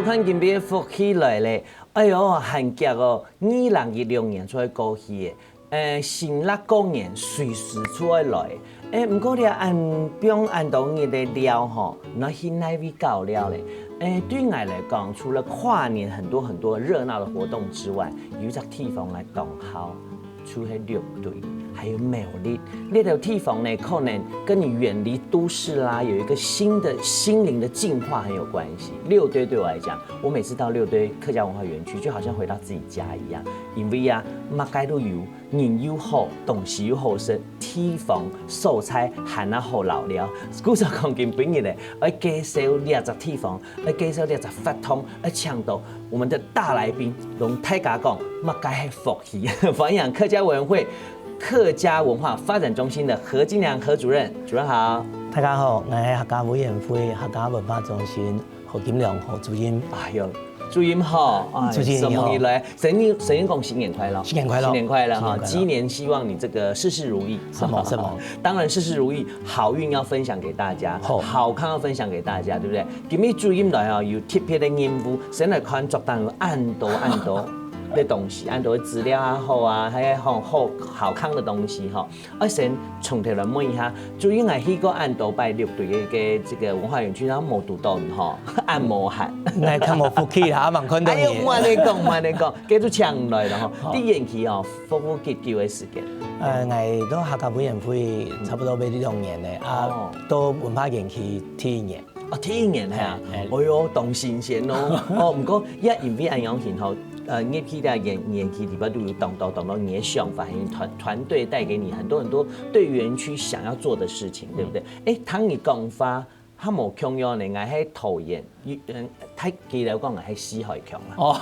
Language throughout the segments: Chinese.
看今边福起来咧，哎呦，韩剧哦，2016年出来过去的，新乐公演随时出来。不过咧按标按到你的料吼，那现在味搞料咧。对我来讲，除了跨年很多热闹的活动之外，有一个地方来动好，除了乐队，还有美丽。那条地方呢，可能跟你远离都市啦，有一个新的心灵的净化很有关系。六堆对我来讲，我每次到六堆客家文化园区，就好像回到自己家一样，因为啊，乜街都有，人又好，东西又好食，地方素菜含啊好老了。古时候讲今日咧，要介绍2只地方，要介绍2只法通，要抢到我们的大来宾，用大家讲，乜街系福气，繁阳客家委员会客家文化发展中心的何金良何主任，主任好。大家好，我是客家委员会客家文化中心何金良何主任。哎呦，主任好，什么你来？神仙公新年快乐，新年快乐，新年快乐哈！鸡年希望你这个事事如意，什么？当然事事如意，好运要分享给大家，好康要分享给大家，对不对？今日主任来哦，有特别的任务，先来看作单按多。的东西，按照资料啊好啊，还有好康的东西哈。先从头来问一下，主任係去過按道拜6隊嘅這個文化園區，然後冇讀到哈，按摩鞋。我看冇福氣嚇，望看到嘢。哎呦，唔係你講，繼續搶來啦嗬。啲延期哦，復結幾嘅時間？我都客家委員會差不多俾2年嘅，到文化園區第1年。第1年係啊，哎呦，當新鮮咯。唔過因為按樣然後。業期的延期里邊都有動到你的想法，團隊帶給你很多對園區想要做的事情，對不對？當你講法，他冇強樣呢，係喺桃園，睇記嚟講係西海強啦。哦，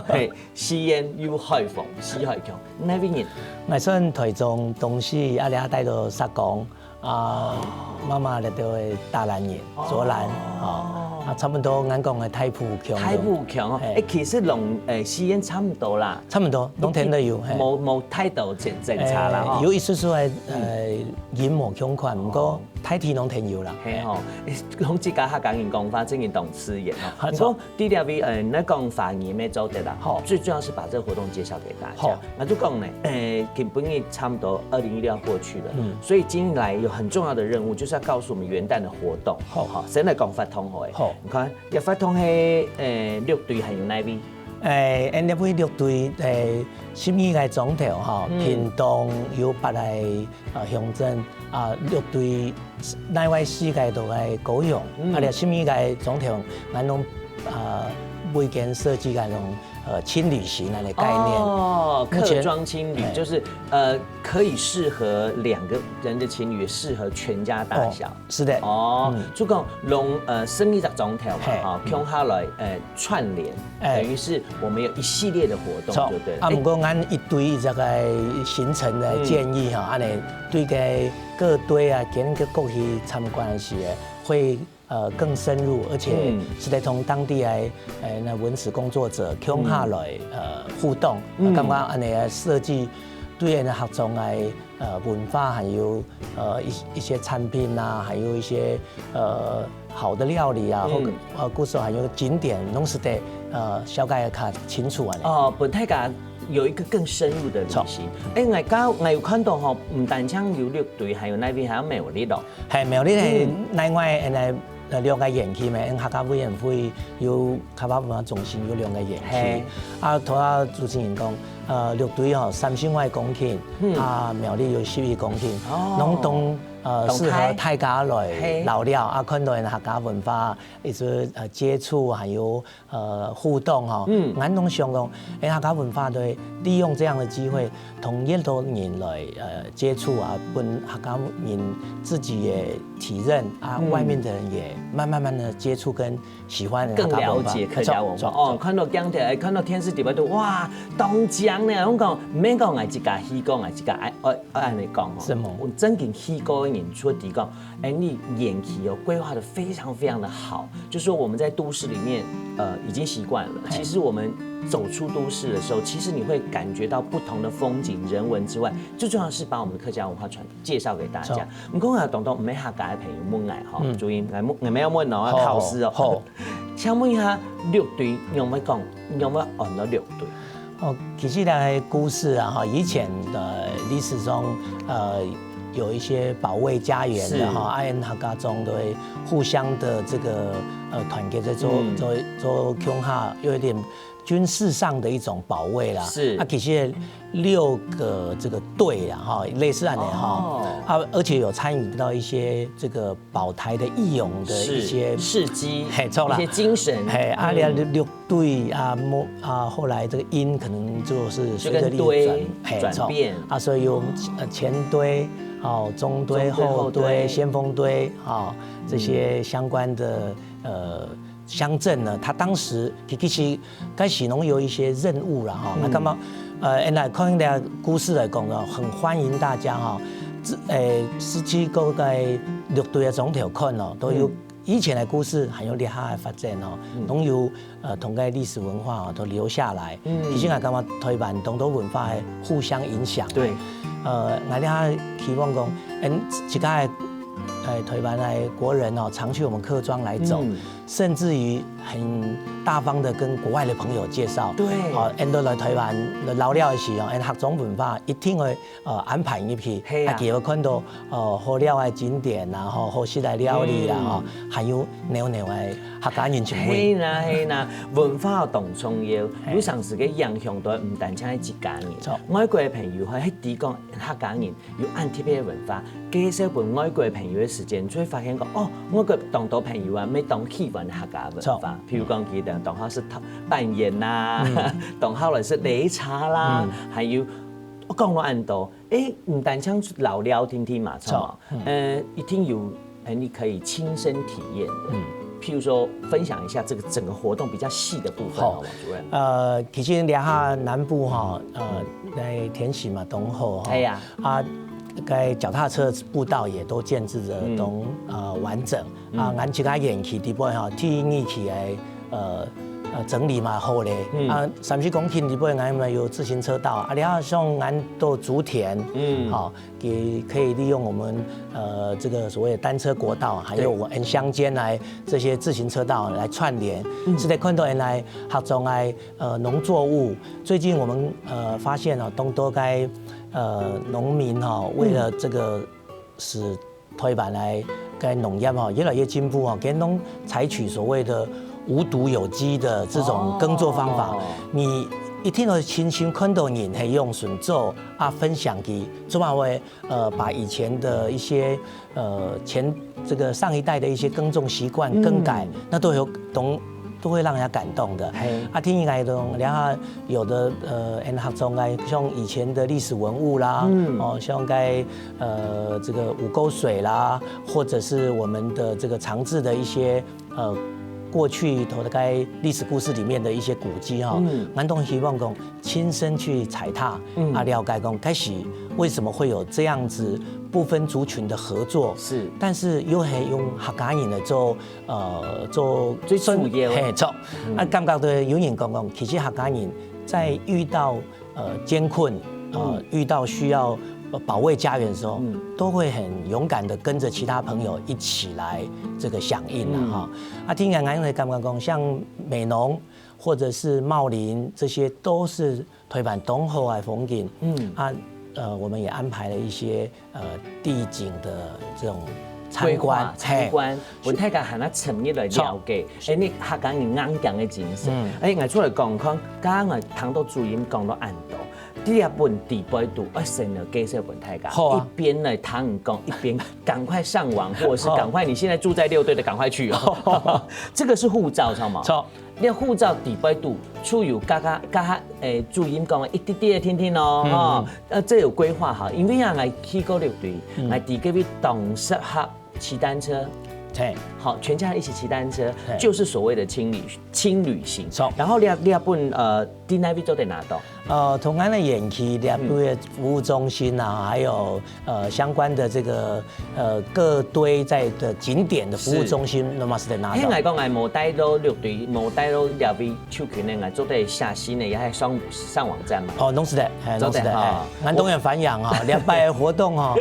係西園有海防，西海強。哪邊人？我算台中東西，阿哋帶到石港媽媽嚟到大蘭人、左蘭差不多，俺講係太埔強。太埔強哦，其實同西園差唔多啦。差唔多，農田都有。冇太大檢查啦。有一絲絲係人無強款，唔過太田農田有啦。係吼，講自家客家人講法，真係懂吃嘢哦。唔過呢條位你講法語咩做得啦？最重要是把這個活動介紹給大家。那就講呢，基本也差不多2016要過去了，所以今年來有很重要的任務，就是要告訴我們元旦的活動。好，先嚟講法通好誒。你看，一法通係6隊係有哪位？因為6隊12個總頭哈，屏東有8個鄉鎮6隊內外4個都係高雄，咧12個總頭，俺攏每件設計嗰種輕旅行那個概念。哦，客莊輕旅就是可以適合2個人的情侶，適合全家大小。是的。哦，就講用生意的總體嘛，哈，用下來串聯，等於是我們有一系列的活動，就對了。不過按一堆這個行程的建議哈，安尼對個各隊啊，跟個過去參觀時會更深入，而且是得同當地的那文史工作者共下來互動，感覺安尼嘅設計對人學種嘅文化，還有一些產品啊，還有一些好的料理啊，或故事還有景點，攏是得了解得較清楚啊。哦，本太家有一個更深入的旅行。我有看到吼，唔單槍有6隊，還有那邊還有苗栗咯。係苗栗係內外2個園區嘛，客家委員會有客家文化中心有2個園區。頭下主持人講，6隊吼35公頃，苗栗有11公頃，攏都適合大家來聊聊，看到人客家文化一直接觸，還有互動哈。俺攏想講，客家文化對利用這樣的機會，同越多人來接觸啊，跟客家人自己也體認外面的人也慢慢的接觸跟喜歡更了解客家文化。看到江台，看到電視台都哇，東江呢，我講唔免講係一家戲講，係一家按你講哦，我真正戲講演出的講，你演期規劃得非常非常的好，就說我們在都市裡面已經習慣了，其實我們走出都市的時候，其實你會感覺到不同的風景、人文之外，最重要是把我們的客家文化介紹給大家。唔講啊，當唔係客家嘅朋友問我哈，注意我沒有問哦，考試哦。请问一下六队用要讲，用要按到六队？哦，其实呢，故事啊，哈，以前的历史中，有一些保卫家园的哈，爱人客家中都会互相的这个团结在做恐吓，有一点军事上的一种保卫啦。是啊，其实6个这个队啦哈，类似安的哈，而且有参与到一些这个保台的义勇的一些事迹，嘿，错啦，一些精神，嘿，啊，6队啊，后来这个音可能就是随着堆转变啊，所以有前堆。中堆、后堆、先锋堆这些相关的乡镇呢，他当时其实该喜农有一些任务了哈。那干嘛来看的故事来讲啊，很欢迎大家哈。17个该6队的总条看哦，都有以前的故事很有厉害的发展哦，都有同个历史文化都留下来。其实我干嘛台湾东都文化互相影响。对。我哋希望讲，其他的台湾的国人哦，常去我们客庄来走，甚至于很大方的跟国外的朋友介绍。对，都来台湾老了的时候，客庄文化一定会安排一批，也有看到好料的景点啦，好食的料理啦，还有牛的客家人情味。係啦，文化同重要，有上時嘅影響到唔單止係一家人，外國嘅朋友喺地講客家人有按貼嘅文化，介紹俾外國嘅朋友嘅時間，就會發現講哦，外國當到朋友啊，咩當喜歡客家文化，譬如講記得當好是扮演啦，當好來是擂茶啦，還有我講到按到，唔單止聊聊天天嘛，錯，一定有你可以親身體驗的。譬如說，分享一下這個整個活動比較細的部分，好嗎，主任？其實兩下南部哈，在田喜嘛，東後哈，該腳踏車步道也都建置得都完整俺其他園區地方哈，天意起來整理嘛好嘞，30公頃里邊俺們有自行車道，然後像俺都竹田，也可以利用我們這個所謂的單車國道，還有我們鄉間來這些自行車道來串聯，是在看到原來客莊來農作物，最近我們發現啊，東都該農民哈，為了這個使台灣來該農業哈越來越進步哈，給農採取所謂的無毒有機的這種耕作方法，你一聽到親身看到人係用順做分享給，做嘛會把以前的一些這個上一代的一些耕種習慣更改，那都會讓人家感動的。聽起來然後有的客莊像以前的歷史文物啦，像這個五溝水啦，或者是我們的這個長治的一些過去頭該歷史故事裡面的一些古蹟哈，俺都希望講親身去踩踏，了解講開始為什麼會有這樣子不分族群的合作，是，但是又係用客家人嚟做最主要，錯，感覺到有人講，其實客家人在遇到艱困，遇到需要保衛家園的時候，都會很勇敢的跟着其他朋友一起來這個響應哈。聽人會感覺講，像美濃或者是茂林，這些都是台灣東後的風景。我們也安排了一些地景的這種參觀，文泰家喊他深入來了解，你客家人硬頸的精神。我出來講講，剛剛我聽到主任講到安道。第二本第八度，先了介紹本太家，一邊來談講，一邊趕快上網，或者是趕快你現在住在6隊的趕快去哦。這個是護照，知道嗎？錯，你護照第八度出遊，加主任講一啲啲聽聽哦，這有規劃好，因為啊，我去過6隊，我第幾位同事客騎單車。好，全家人一起騎單車，就是所謂的輕旅行。然後你本第哪邊都得拿到。同安的園區2隊服務中心啊，還有相關的這個各堆在的景點的服務中心，那麼是得拿到。聽我講，我冇帶到6隊，冇帶到2邊手權的，我做得下新的，也係上網站嘛。都是的，都是的。俺東遠繁陽啊，2擺活動啊，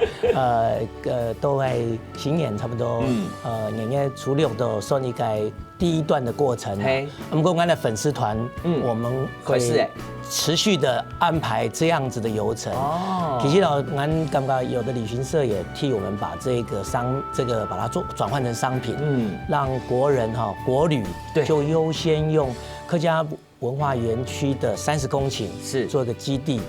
都係巡演差不多。年初6都順利該第一段的过程啊。我们公安的粉丝团，我们会持续的安排这样子的游程。哦，其实呢，俺感觉有的旅行社也替我们把这个把它转换成商品，让国人国旅就优先用客家文化园区的30公顷是做一个基地，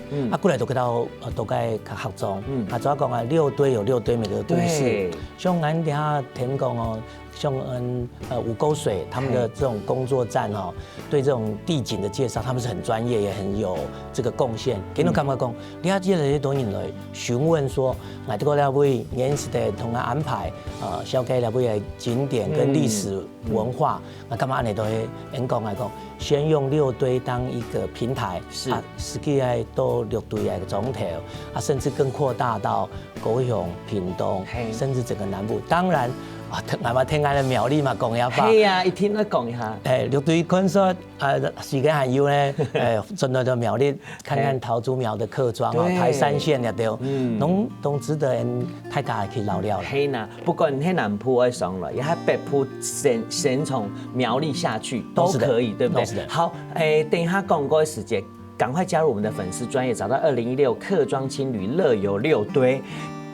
过来都给到都该合作，主要讲啊6堆有6堆每个都市，像俺等下田讲哦。像五沟水他们的这种工作站对这种地景的介绍，他们是很专业，也很有这个贡献。给侬感觉讲，你要接着些东西来询问说，我这个了会严实的同他安排，小给了会景点跟历史文化，那干嘛你都会讲来讲，先用6堆当一个平台，实际来到6堆来个总头，甚至更扩大到高雄、屏东，甚至整个南部，当然。我听俺的苗栗嘛讲一下吧。係啊，一聽都講一下。6堆可能說時間還有呢，盡量到苗栗看看桃竹苗的客莊台山縣也都，都值得大家去聊聊。係呐，不管喺南部會上來，也喺北部先從苗栗下去都可以，對不對？好，等一下廣告的時間，趕快加入我們的粉絲專頁，找到2016客莊青旅樂遊6堆。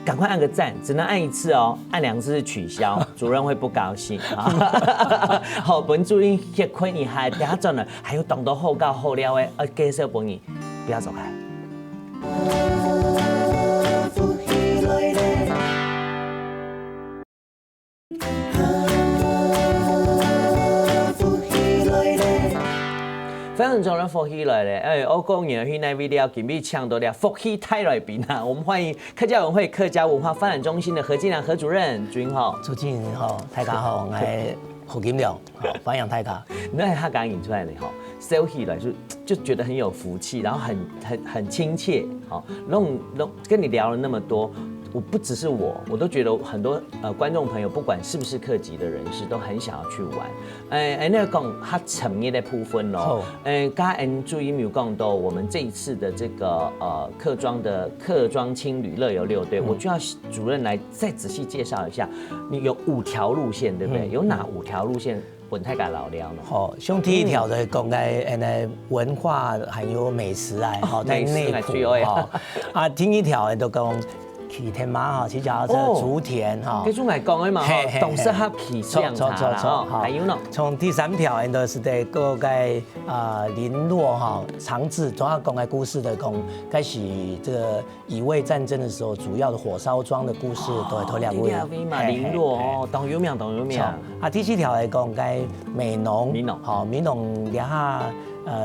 赶快按个赞，只能按1次哦，按2次取消，主任会不高兴。好，本主任也亏你还等下转了，还有当到后告后料的，介绍本你，不要走开。非常重要福气来了，我讲完去那 video 准备抢到了福气太来宾啊！我们欢迎客家文会客家文化发展中心的何金良何主任，主任好，主任好，大家好，我是何金良，欢迎大家。那他刚引出来的哈，收起来就觉得很有福气，然后很亲切，好，跟你聊了那么多。我不只是我都觉得很多观众朋友，不管是不是客籍的人士，都很想要去玩。那讲他产业的部分咯，刚才注意没有讲到我们这一次的这个客庄青旅乐游6堆，我就要主任来再仔细介绍一下。你有5条路线，对不对？有哪5条路线？本太敢老聊呢？好，像第1条的讲嘅文化还有美食啊，在内埔第2条都讲。骑天马骑脚踏车、竹田这种来讲的嘛，懂适合骑这样啦。还有呢，从第3条都是在各个林落长治，主要讲的故事的讲，开始这个乙未战争的时候，主要的火烧庄的故事都会头2位嘛，林落哦，董有名。第4条来讲该美浓，美浓两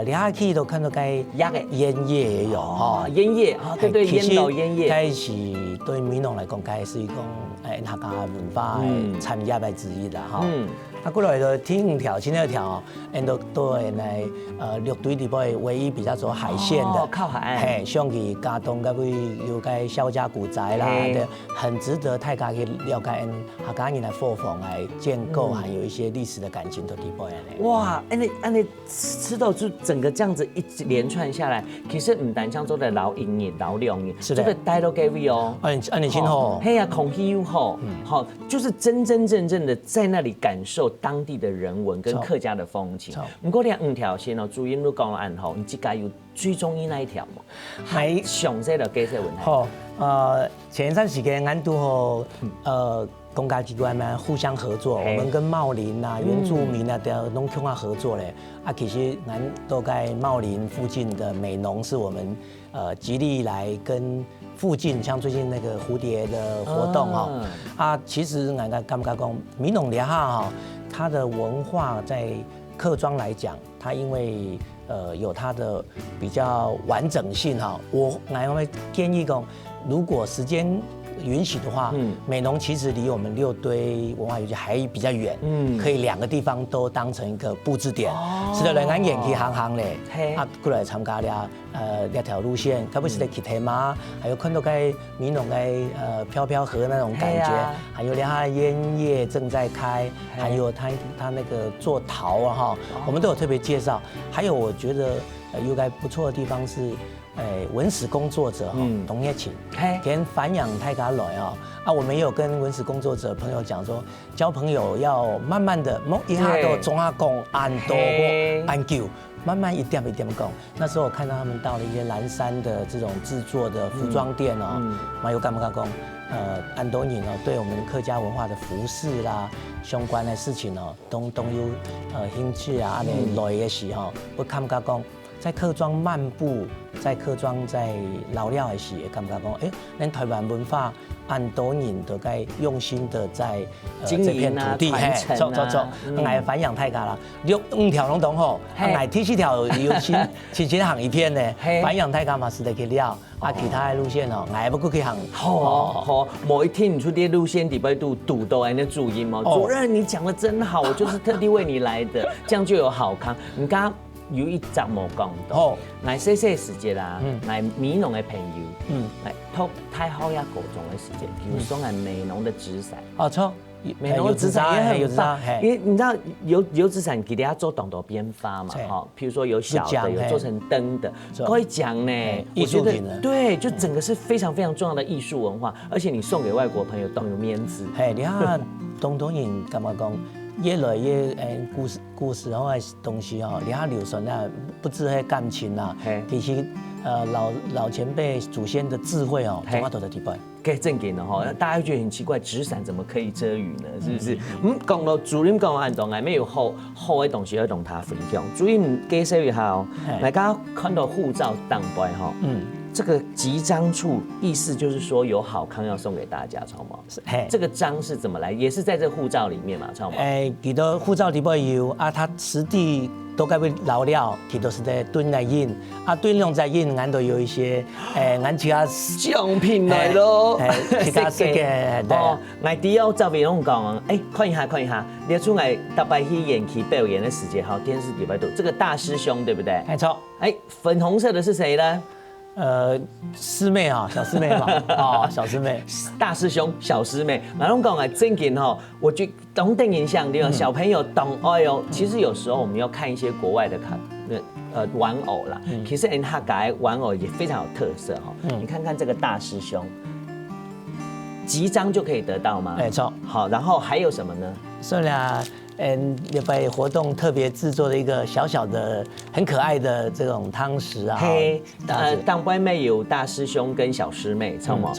下去都看到该烟叶也有烟叶对，烟楼烟叶，该是对闽南来讲，该是一种客家文化的产业的之一啦过来的第5条、第2条都来6堆里边唯一比较走海线的，靠海岸，像去嘉东该会有该萧家古宅啦，很值得大家去了解客家人来作风来建构，还有一些历史的感情的地方哇，你吃到就整个这样子一连串下来，其实唔单像做的老营业、老两年，这个带到各位哦，按你清楚，嘿呀，空气又好，好，就是真正的在那里感受当地的人文跟客家的风情。不过5条线哦，主因都讲了暗号，你这个有最中意那一条吗？还详细的介绍问题。好，前一段时间俺都和公家机关们互相合作，我们跟茂林啊、原住民啊的农村合作嘞。其实俺都在茂林附近的美浓是我们极力来跟附近，像最近那个蝴蝶的活动其实俺感觉讲美浓里它的文化在客庄来讲，它因为有它的比较完整性我会建议讲，如果时间允许的话，美浓其实离我们6堆文化园区还比较远，可以2个地方都当成一个布置点，是的，人俺演去行嘞，过来参加了2条路线，特别是在骑天马，还有看到该美浓该飘飘河那种感觉，还有它烟叶正在开，还有它那个做陶我们都有特别介绍，还有我觉得有个不错的地方是。文史工作者董业勤，跟繁养太家来我们也有跟文史工作者朋友讲说，交朋友要慢慢的，一下都总要讲按多或按久。慢慢一点一点讲。那时候我看到他们到了一些南山的这种制作的服装店蛮有感觉讲，安东尼对我们客家文化的服饰啦相关的事情都有兴趣啊，来的时候，我感觉讲。在客庄漫步，在客庄在老料的时，会感觉讲，咱台湾文化按多年都该用心的在这片土地，做，来繁养太家啦，5条拢同好，来第7条有亲行一片呢，繁养太家嘛是得去了，其他的路线来不过去行。好，某一天你出这路线底部堵到安尼注音吗？主任你讲的真好，我就是特地为你来的，这样就有好康。你刚刚。有一集冇讲到，来细细时节啦，来美农的朋友，来托太好呀各种的时间，比如说来美农的纸伞，错，美农的纸伞也很棒，因为你知道油纸伞给大家做很多编发嘛，譬如说有小的，有做成灯的，可以讲呢，艺术品的，对，就整个是非常非常重要的艺术文化，而且你送给外国朋友都有面子，你看东人干嘛讲？越来越故事的东西你看流传不止迄感情啦，其实老前辈祖先的智慧从阿头的地方。给正经的大家会觉得很奇怪，纸伞怎么可以遮雨呢？是不是？讲到主任讲按动，没有好的东西要同他分享。主任介绍一下大家看到护照当白这个集章处意思就是说有好康要送给大家，超毛。这个章是怎么来？也是在这护照里面嘛，超毛。其实护照里边有它实地都该被老了，其实是在蹲来印蹲用在印，俺都有一些俺其他奖品来咯，其他这个俺第二照片拢讲看一下，列出来大白去演戏表演的时间，好，电视礼拜多，这个大师兄对不对？没错。粉红色的是谁呢？师妹小师妹嘛，小师妹，大师兄，小师妹，那种讲正经我觉得懂点影响对小朋友懂其实有时候我们要看一些国外的玩偶啦，其实他改玩偶也非常有特色你看看这个大师兄，集章就可以得到吗？没错。好，然后还有什么呢？所以礼拜活动特别制作的一个小小的、很可爱的这种汤匙当官妹有大师兄跟小师妹，知道吗？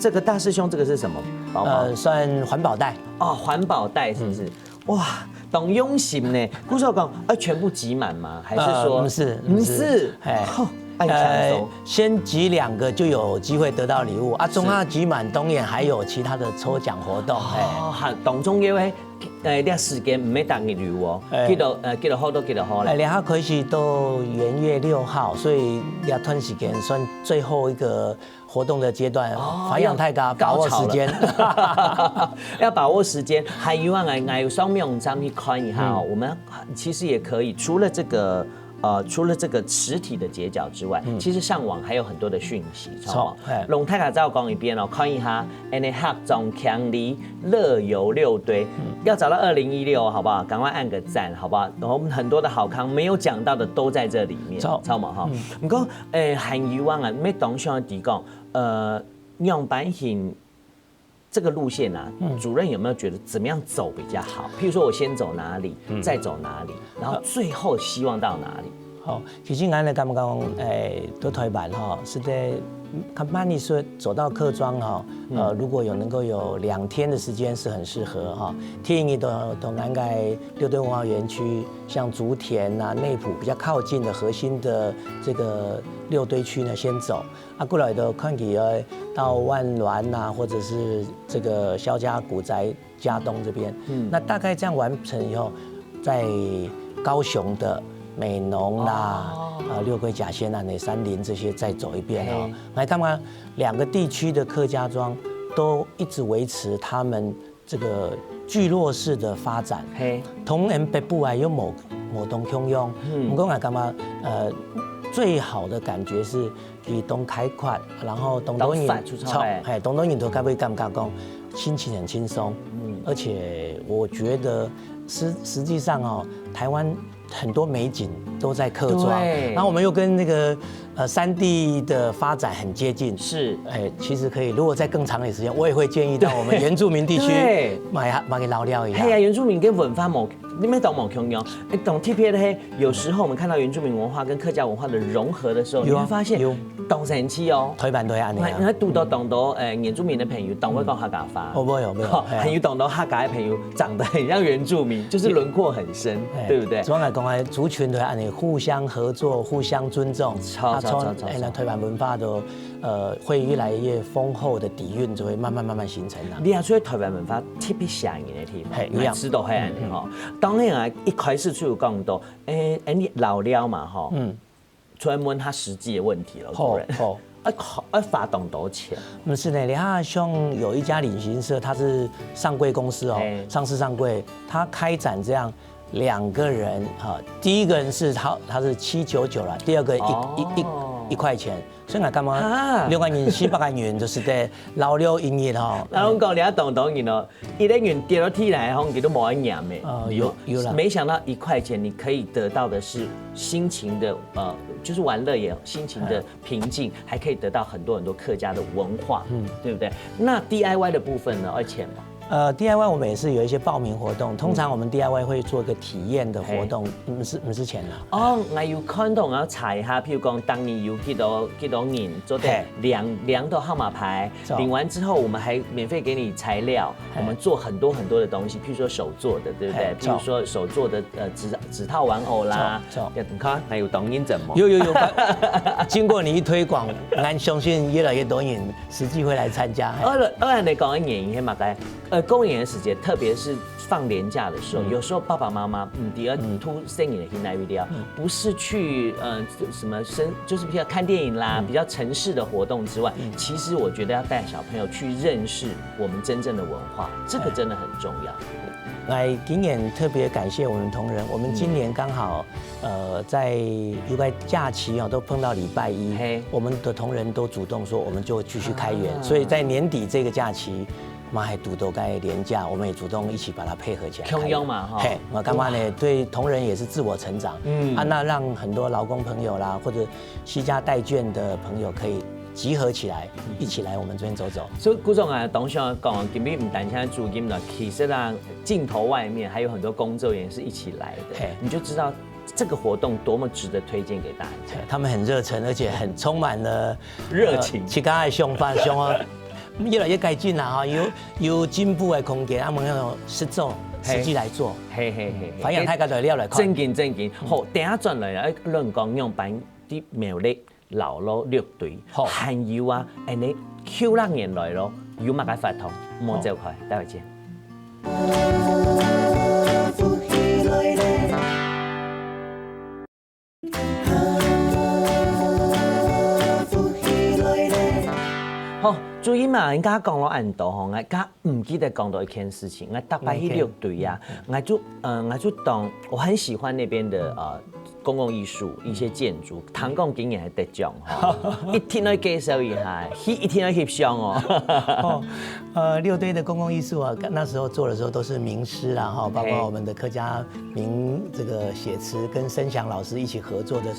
这个大师兄这个是什么包包？算环保袋环保袋是不是？哇，懂用心呢。顾少讲全部集满吗？还是说不是？先集2个就有机会得到礼物中下集满当然还有其他的抽奖活动当中因为这时间唔免等礼物记得好多记得好嘞。然后开始到元月6号，所以这段时间算最后一个活动的阶段，繁养太家，把握时间，要把握时间。还有有上面网站去看一下我们其实也可以除了这个实体的街角之外，其实上网还有很多的讯息，错。龙太卡再讲一遍看一下，合中强力乐游6堆，要找到2016，好不好？赶快按个赞，好不好？然后我们很多的好康没有讲到的都在这里面，超嘛哈。不过还有没懂想提讲，样板型。这个路线主任有没有觉得怎么样走比较好？譬如说我先走哪里，再走哪里，然后最后希望到哪里？其实俺的感觉讲，都台湾是在看慢一说走到客庄如果能够有2天的时间是很适合天一都南盖6堆文化园区，像竹田内埔比较靠近的核心的这个6堆区呢，先走过来的看起到万峦或者是这个萧家古宅嘉东这边，那大概这样完成以后，在高雄的美浓六龟甲仙内山林这些再走一遍来看看2个地区的客家庄都一直维持他们这个聚落式的发展。同人北部有某东汹涌，我讲来干嘛？最好的感觉是以东开阔，然后东东引头该不会感觉讲心情很轻松，而且我觉得实际上台湾很多美景都在客庄，然后我们又跟那个 3D 的发展很接近，是，其实可以，如果再更长的时间，我也会建议到我们原住民地区买给老料一样。嘿呀，原住民跟文化你们懂某共用，懂 TPA 的嘿。有时候我们看到原住民文化跟客家文化的融合的时候，你会发现懂神奇哦。台版都要安尼。那读到懂到原住民的朋友，懂会讲客家话。没有。很有懂到客家的朋友，长得很像原住民，就是轮廓很深，对不对？总来讲啊，族群都要安尼，互相合作，互相尊重。超。那台版文化都会越来越丰厚的底蕴，就会慢慢形成啦。你啊，所以台湾文化特别响应的地方，有样知道系安尼吼。当然啊，一开始就有讲到，你老了嘛吼，专门他实际的问题了，当然。发动多钱？不是呢，你看像有一家旅行社，它是上柜公司哦，上市上柜，它开展这样2个人哈，第一个人是他是799啦，第二个1块钱。所以我干嘛？6万元、700万元就是在老了营业哈。然后讲你懂人哦，一个元跌到地来，好像都冇人养的。有了。没想到1块钱，你可以得到的是心情的就是玩乐也心情的平静，还可以得到很多客家的文化，对不对？那 DIY 的部分呢，要钱吗？DIY 我们也是有一些报名活动，通常我们 DIY 会做一个体验的活动，不是钱啦。我有看到，我要查一下，譬如講當年有幾多人做的量到號碼牌，領完之後，我們還免費給你材料，我們做很多的東西，譬如說手做的，對不對？譬如說手做的紙套玩偶啦，你看還有抖音怎麼？有，經過你一推廣，我相信越來越多人實際會來參加。你講嘅原因係乜嘅？公演的時間，特別是放年假的時候，有時候爸爸媽媽第二突生你的現代語料，不是去什麼就是比較看電影啦，比較城市的活動之外，其實我覺得要帶小朋友去認識我們真正的文化，這個真的很重要。今年特別感謝我們同仁，我們今年剛好在有個假期都碰到禮拜一，我們的同仁都主動說我們就繼續開園，所以在年底這個假期。媽還讀到該年假，我們也主動一起把它配合起來。共用嘛，哈。我幹嘛呢？對同仁也是自我成長。那讓很多勞工朋友啦，或者攜家帶眷的朋友可以集合起來，一起來我們這邊走走。所以顧總啊，董事長講，今天唔單止租金了，其實讓鏡頭外面還有很多工作人員是一起來的，你就知道這個活動多麼值得推薦給大家。他們很熱忱，而且很充滿了熱情。其他的想法，越來越改進啦，哈，有進步的空間，我們要實際來做，反映大家材料來看。正經，好，等下轉來啊，論講用版啲苗栗老咯樂隊，還有啊，你90年來咯，有乜嘅發通，冇走開，待會見。好，注意嘛，人家講到按度吼，我家唔記得講到一件事情，我搭擺去樂隊啊，我就當我很喜歡那邊的公共藝術一些建築，唐公竟然係得獎哈，一天都介紹一下，一天都翕相哦。六堆的公共藝術啊，那時候做的時候都是名師啦哈，包括我們的客家名這個寫詞跟申祥老師一起合作的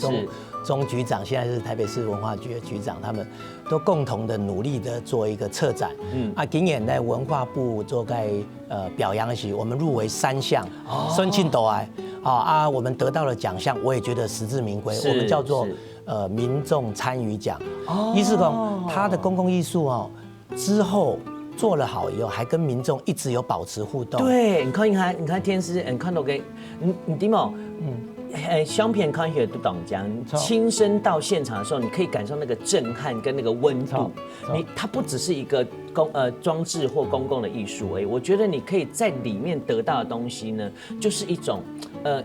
鍾局長，現在是台北市文化局的局長，他們都共同的努力的做一個策展。今年在文化部做該表揚時，我們入圍3項，孫慶斗我們得到了獎項，我也覺得實至名歸。我們叫做民眾參與獎，意思講他的公共藝術之後做了好以後，還跟民眾一直有保持互動。對，你看電視，你看到嘅，你點哦？相片看起來都懂講，親身到現場的時候，你可以感受那個震撼跟那個溫度。它不只是一個裝置或公共的藝術而已。我覺得你可以在裡面得到的東西呢，就是一種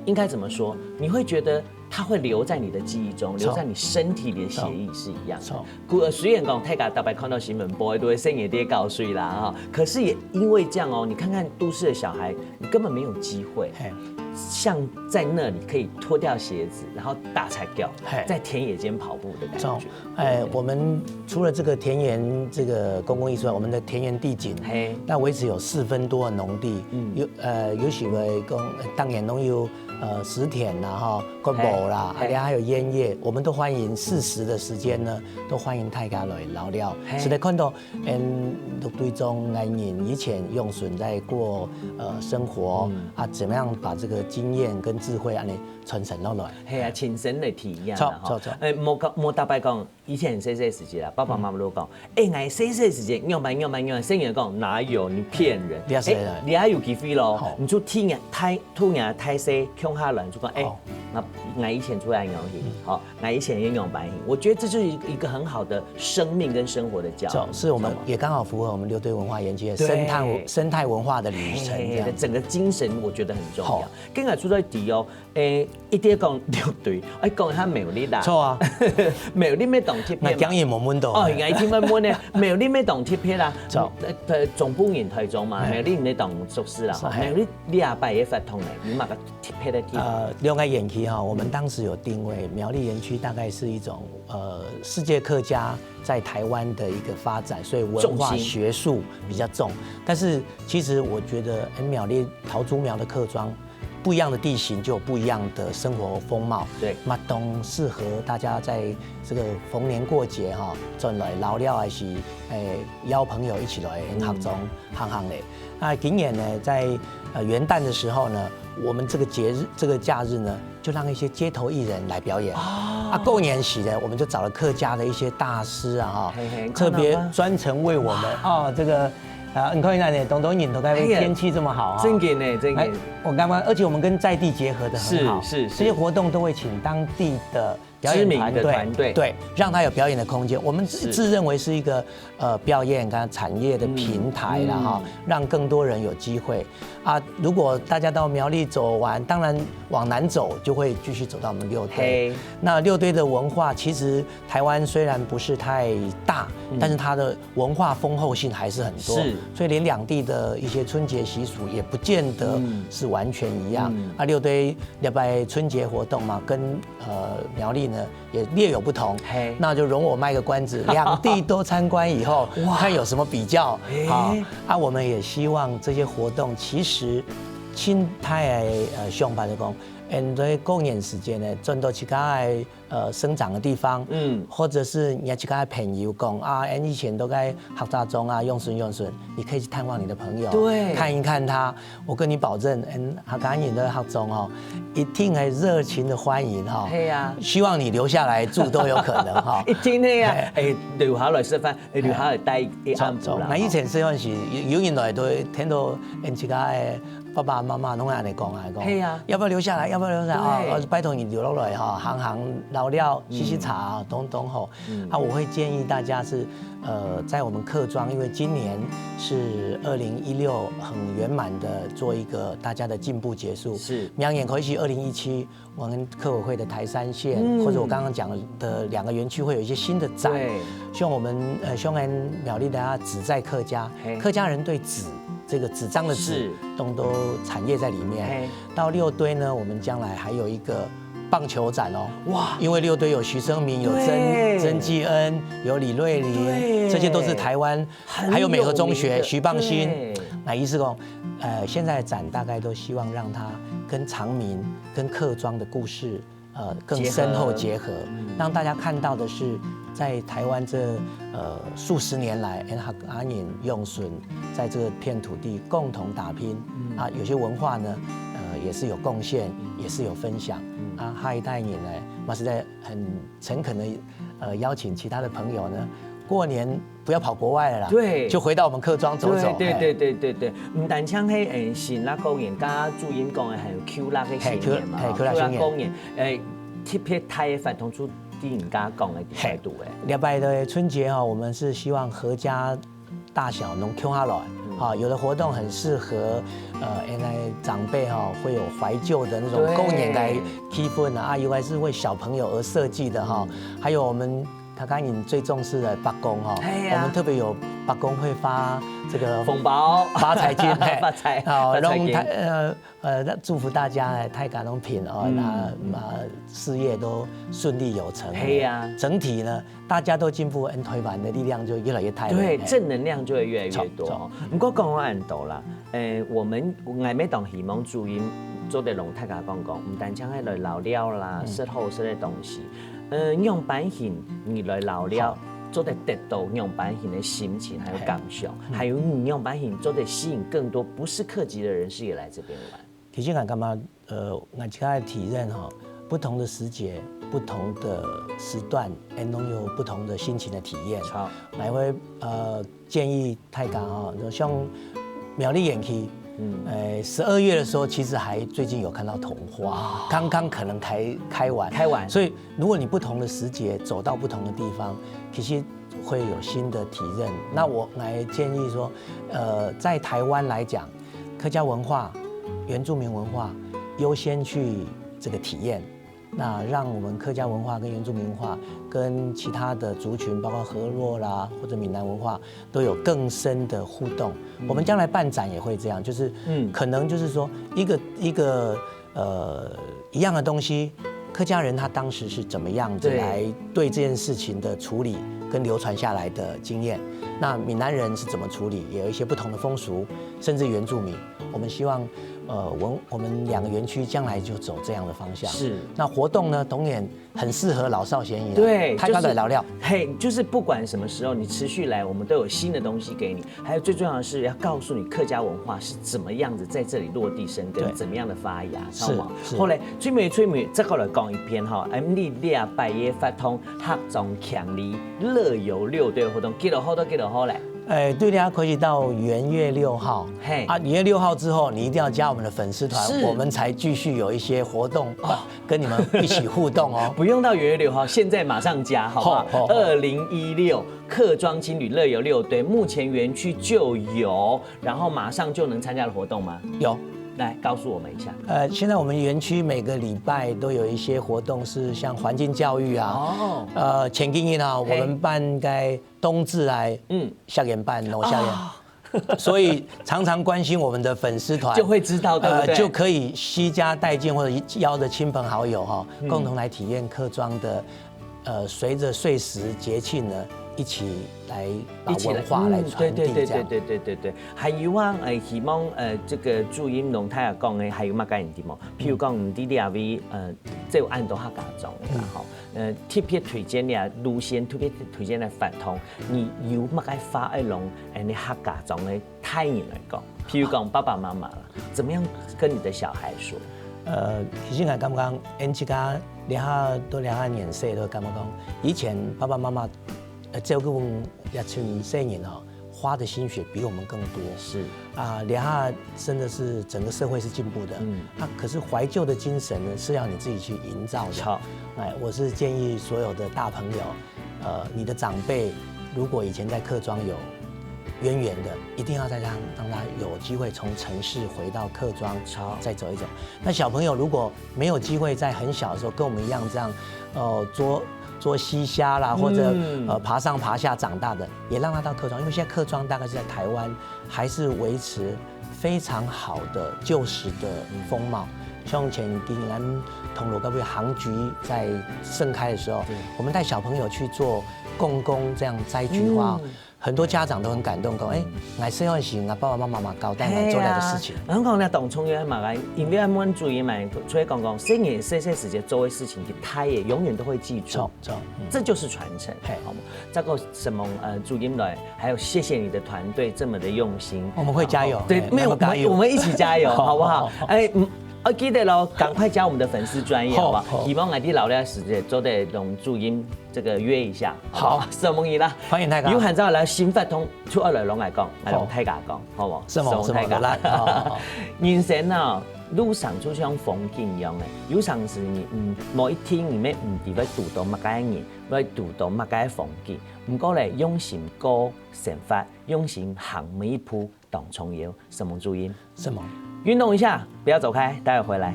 應該怎麼說？你會覺得它會留在你的記憶中，留在你身體裡的血液是一樣的。雖然講大家大概看到新聞報都會生也跌告碎啦哈，可是也因為這樣哦，你看看都市的小孩，你根本沒有機會。像在那里可以脱掉鞋子，然后打彩吊，在田野间跑步的感觉。我们除了这个田园这个公共艺术外，我们的田园地景，那维持有4分多的农地，有许为讲当然都有石田啦哈，国宝啦，还有烟叶，我们都欢迎适时的时间呢，都欢迎大家来聊聊。是来看到陆队中来人以前用笋在过生活啊，怎么样把这个经验跟智慧安尼传承落来。系啊，亲身的体验啦吼。莫大白讲，以前细细时节啦，爸爸妈妈都讲，我细细时节用慢，生人讲哪有你骗人？你还有机会咯，你就突然太细，穷下人就讲我以前出来用去，好，我以前也用白我觉得这就是一个很好的生命跟生活的教育。是我们也刚好符合我们6堆文化园区的生态文化的旅程，整个精神我觉得很重要。跟我出来提哦，一点讲6堆，讲下苗栗啦。错啊，苗栗咩动铁片嘛？讲嘢冇滿到。哦，我聽乜乜呢？苗栗咩動鐵片啦？總部人台中嘛，苗栗你當熟悉啦。苗栗28也發通嘞，你嘛個鐵片的鐵。另外園區哈，我們當時有定位苗栗園區大概是一種世界客家在台灣的一個發展，所以文化學術比較重。但是其實我覺得苗栗桃竹苗的客莊。不一样的地形就有不一样的生活风貌，对，嘛都适合大家在这个逢年过节哈，转来老了还是邀朋友一起来合中行嘞。那今年呢，在元旦的时候呢，我们这个假日呢，就让一些街头艺人来表演。过年时呢，我们就找了客家的一些大师啊哈，特别专程为我们这个。很快呢，东引头，天气这么好啊，真给呢，真给。我刚刚，而且我们跟在地结合的很好，是，这些活动都会请当地的表演团队，对，让他有表演的空间。我们自认为是一个表演跟产业的平台啦哈，让更多人有机会啊。如果大家到苗栗走完，当然往南走就会继续走到我们6堆。那6堆的文化，其实台湾虽然不是太大，但是它的文化丰厚性还是很多，所以连两地的一些春节习俗也不见得是完全一样。6堆礼拜春节活动嘛，跟苗栗呢也略有不同，那就容我卖个关子，两地都参观以后，看有什么比较。我们也希望这些活动其实青态上班的讲。在过年时间呢，转到其他生长的地方，或者是你其他朋友讲以前都在学杂中啊，用顺，你可以去探望你的朋友，对，看一看他。我跟你保证，学家人的学中哦，一定很热情的欢迎哈。对呀，希望你留下来住都有可能哈。一定的呀，留下来吃饭，留下来待一安住啦。那以前虽然是有人来都听到其他爸爸妈妈拢安尼讲，要不要留下来？要不要留下来啊？拜托你留落来哈，行老料洗茶，懂吼。我会建议大家是在我们客庄，因为今年是2016很圆满的做一个大家的进步结束。是，明年可以去2017，我们客委会的台3线，或者我刚刚讲的2个园区会有一些新的展。希望我们希望苗栗大家只在客家，客家人对纸。这个纸张的纸都产业在里面。到6堆呢，我们将来还有一个棒球展哦。哇！因为6堆有徐生明，有曾纪恩，有李瑞麟，这些都是台湾，还有美和中学徐棒新。那意思讲，现在的展大概都希望让它跟长民、跟客庄的故事更深厚结合，让大家看到的是。在台湾这数十年来，阿人用笋在这片土地共同打拼有些文化呢，也是有贡献，也是有分享下一代人呢，嘛是在很诚恳的邀请其他的朋友呢，过年不要跑国外了啦，对，就回到我们客庄走走。对，唔但像迄新拉公园，加主音讲的还有 Q 拉嘅新年嘛，Q 拉公园，特别台的反同出。第人家讲的态度礼拜的春节我们是希望合家大小能 Q 下来有的活动很适合原来长辈会有怀旧的那种过年的气氛尤其是为小朋友而设计的还有我们他刚你最重视的八公我们特别有白宫会发这个红包、发财金，发财，好，发财金祝福大家泰嘎拢平哦，那事业都顺利有成。嘿呀，整体呢，大家都进步，推板的力量就越来越大。对，正能量就会越来越多。不过讲我按到啦，我们爱每当希望注意做得龙泰嘎讲讲，唔单将迄类老料啦、适后生的东西，样板型你来老料。做得得到样板型的心情还有感受，还有你样板型做得吸引更多不是客籍的人士也来这边玩。其实干嘛我其他的体验哈，不同的时节、不同的时段，拢有不同的心情的体验。好，来回建议泰港哈，像苗栗演区。12月的时候，其实最近有看到桐花，刚刚可能开完，所以如果你不同的时节走到不同的地方，其实会有新的体验。那我来建议说，在台湾来讲，客家文化、原住民文化优先去这个体验。那让我们客家文化跟原住民文化跟其他的族群，包括河洛啦或者闽南文化，都有更深的互动。我们将来办展也会这样，就是可能就是说一个一样的东西，客家人他当时是怎么样子来对这件事情的处理跟流传下来的经验，那闽南人是怎么处理，也有一些不同的风俗，甚至原住民，我们希望。我们2个园区将来就走这样的方向。是，那活动呢，董演很适合老少咸宜。对，太高的聊聊。嘿，就是不管什么时候你持续来，我们都有新的东西给你。还有最重要的是要告诉你客家文化是怎么样子在这里落地生根，怎么样的发芽，知道吗？后来吹美，这个来讲一篇哈，M2百业发通合众强力乐游6队活动，几多好嘞？对，大家可以到元月6号，元月6号之后，你一定要加我们的粉丝团，我们才继续有一些活动，跟你们一起互动哦。不用到元月6号，现在马上加，好不好？2016客庄青旅乐游6队，目前园区就有，然后马上就能参加的活动吗？有。来告诉我们一下。现在我们园区每个礼拜都有一些活动，是像环境教育啊。前几年啊，我们办该冬至来，夏天办农夏天，所以常常关心我们的粉丝团就会知道，对不对？就可以携家带眷或者邀着亲朋好友哈，共同来体验客庄的，随着岁时节庆呢。一起来把文化来传递，对。还有啊，希望这个注音龙太也讲的，还有乜概念啲冇？譬如講唔啲啲位即係按到客家莊嘅吼，特別推薦嘅路線，特別推薦嘅法通，你有乜嘅發一龍你客家莊嘅太人嚟講，譬如講爸爸媽媽啦，怎麼樣跟你的小孩說？其實我感覺，因這家都年歲都感覺講，以前爸爸媽媽。照顧一群少年啊，花的心血比我們更多。是啊，兩下真的是整個社會是進步的。可是懷舊的精神呢，是要你自己去營造的。好，我是建議所有的大朋友，你的長輩如果以前在客莊有淵源的，一定要再讓他有機會從城市回到客莊，再走一走。那小朋友如果沒有機會在很小的時候跟我們一樣這樣，捉溪蝦啦，或者爬上爬下長大的，也讓他到客莊，因為現在客莊大概是在台灣還是維持非常好的舊時的風貌。像前幾年銅鑼高航菊在盛開的時候，我們帶小朋友去做共工這樣摘菊花。很多家長都很感動，講：我細漢時，我爸爸媽媽交代我做來的事情。然後講咧，當從業嘛個，因為我們注意嘛，所以講細年細時節做的事情，他也永遠都會記住。這就是傳承。好嗎？這個什麼注音來，還有謝謝你的團隊這麼的用心。我們會加油。對，沒有，我們一起加油，好不好？記得咯，趕快加我們的粉絲專頁，好不好？希望我哋老了時節做得同注音這個約一下，好，什麼意啦？歡迎大家。有閒之後來新法通出二來攏來講，來同大家講，好唔？什麼來？人生啊，路上就像風景一樣嘅，有時是你某一天你咩唔知要遇到乜嘢人，要遇到乜嘢風景，唔過咧用心過生活，用心行每一步當重要，什麼注音？什麼？運動一下，不要走開，待會回來。